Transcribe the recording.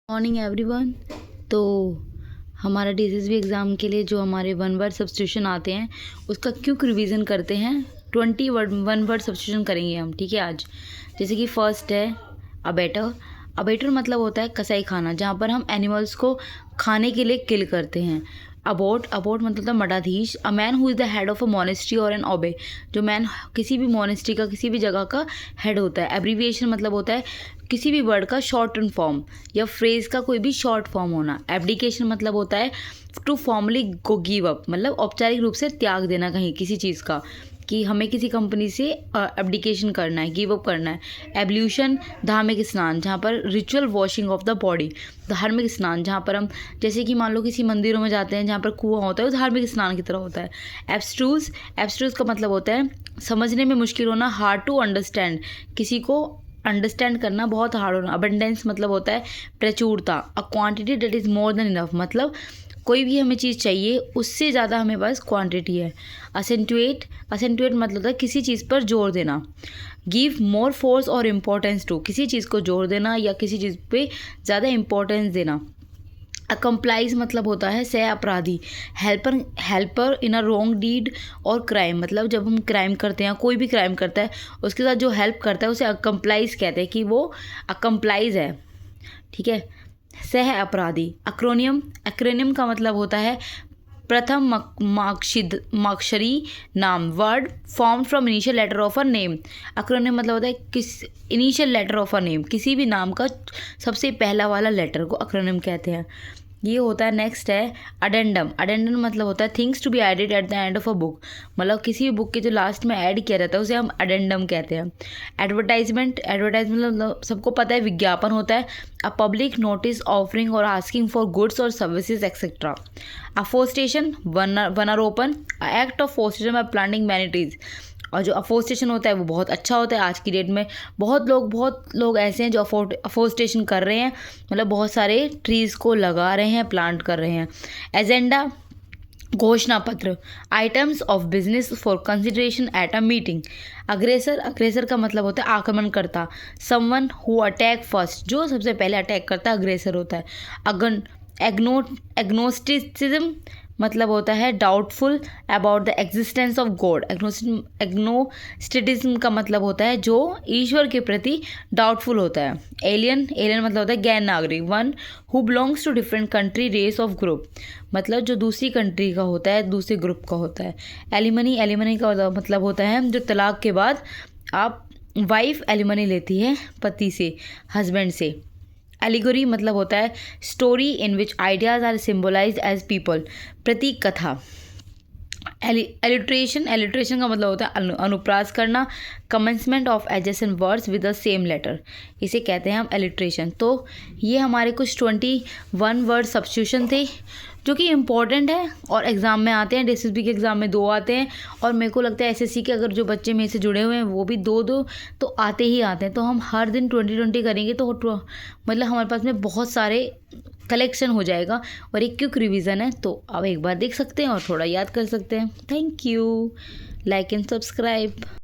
Morning everyone. तो हमारा DSSB exam के लिए जो हमारे वन वर्ड सब्स्टिट्यूशन आते हैं उसका क्विक रिवीजन करते हैं। 20 वन वर्ड सब्स्टिट्यूशन करेंगे हम, ठीक है। आज जैसे कि फर्स्ट है अबेटर। अबेटर मतलब होता है कसाई खाना, जहाँ पर हम एनिमल्स को खाने के लिए किल करते हैं। अबोट मतलब होता है मठाधीश। A man who is the head of a monastery और एन ओबे, जो मैन किसी भी मोनेस्ट्री का, किसी भी जगह का हेड होता है। एब्रीविएशन मतलब होता है किसी भी वर्ड का शॉर्टन फॉर्म या फ्रेज का कोई भी शॉर्ट फॉर्म होना। एब्डिकेशन मतलब होता है to formally go give up, मतलब औपचारिक रूप से त्याग देना कहीं किसी चीज़ का, कि हमें किसी कंपनी से एब्डिकेशन करना है, गिव अप करना है। एब्ल्यूशन धार्मिक स्नान, जहाँ पर ritual washing of the body. धार्मिक स्नान जहाँ पर हम, जैसे कि मान लो किसी मंदिरों में जाते हैं जहाँ पर कुआं होता है, वो धार्मिक स्नान की तरह होता है। एब्स्ट्रूज का मतलब होता है समझने में मुश्किल होना, हार्ड टू अंडरस्टैंड, किसी को अंडरस्टैंड करना बहुत हार्ड होना। अबंडेंस मतलब होता है प्रचुरता। A quantity that is more than enough, मतलब कोई भी हमें चीज़ चाहिए उससे ज़्यादा हमें बस क्वांटिटी है। असेंटुएट मतलब होता है किसी चीज़ पर जोर देना। गिव मोर फोर्स और इम्पोर्टेंस टू, किसी चीज़ को जोर देना या किसी चीज़ पे ज़्यादा इम्पोर्टेंस देना। अकम्प्लाइज मतलब होता है सह अपराधी। Helper in a wrong deed और क्राइम, मतलब जब हम क्राइम करते हैं, कोई भी क्राइम करता है उसके साथ जो हेल्प करता है उसे अकम्प्लाइज कहते हैं, कि वो अकम्प्लाइज है, ठीक है। सह अपराधी। एक्रोनियम का मतलब होता है प्रथम माक्षरी नाम, word form from initial letter of a name. Acronym मतलब होता है किस initial letter of a name, किसी भी नाम का सबसे पहला वाला लेटर को एक्रोनियम कहते हैं। ये होता है। नेक्स्ट है अडेंडम। अडेंडम मतलब होता है things to be added at the end of a book, मतलब किसी भी बुक के जो लास्ट में ऐड किया जाता है उसे हम अडेंडम कहते हैं। एडवर्टाइजमेंट मतलब सबको पता है विज्ञापन होता है। अ पब्लिक नोटिस ऑफरिंग और आस्किंग फॉर गुड्स और सर्विसेज एक्सेट्रा। अफोस्टेशन वनारोपण, act of forestation by planting many trees. और जो अफोस्टेशन होता है वो बहुत अच्छा होता है। आज की डेट में बहुत लोग ऐसे हैं जो अफोस्टेशन कर रहे हैं, मतलब बहुत सारे ट्रीज़ को लगा रहे हैं, प्लांट कर रहे हैं। एजेंडा घोषणा पत्र। Items of business for consideration at a meeting. अग्रेसर का मतलब होता है आक्रमणकर्ता। समवन हु अटैक फर्स्ट, जो सबसे पहले अटैक करता है अग्रेसर होता है। एग्नोस्टिसिज्म मतलब होता है doubtful about the existence of God. Agnosticism का मतलब होता है जो ईश्वर के प्रति डाउटफुल होता है। एलियन मतलब होता है गैर नागरिक। One who belongs to different country, race of group, मतलब जो दूसरी कंट्री का होता है, दूसरे ग्रुप का होता है। एलिमनी का मतलब होता है जो तलाक के बाद आप वाइफ एलिमनी लेती है पति से, हस्बैंड से। एलिगोरी मतलब होता है story in which ideas are symbolized as people, प्रतीक कथा। एलिट्रेशन का मतलब होता है अनुप्रास करना। Commencement of adjacent words with the same letter, इसे कहते हैं हम एलिट्रेशन। तो ये हमारे कुछ 21 वर्ड सब्स्टिट्यूशन थे जो कि इम्पॉर्टेंट है और एग्ज़ाम में आते हैं। DSSB के एग्ज़ाम में 2 आते हैं, और मेरे को लगता है SSC के अगर जो बच्चे मेरे से जुड़े हुए हैं वो भी 2 तो आते ही आते हैं। तो हम हर दिन 20 करेंगे तो मतलब हमारे पास में बहुत सारे कलेक्शन हो जाएगा, और एक क्विक रिवीजन है तो आप एक बार देख सकते हैं और थोड़ा याद कर सकते हैं। Thank you. Like and subscribe.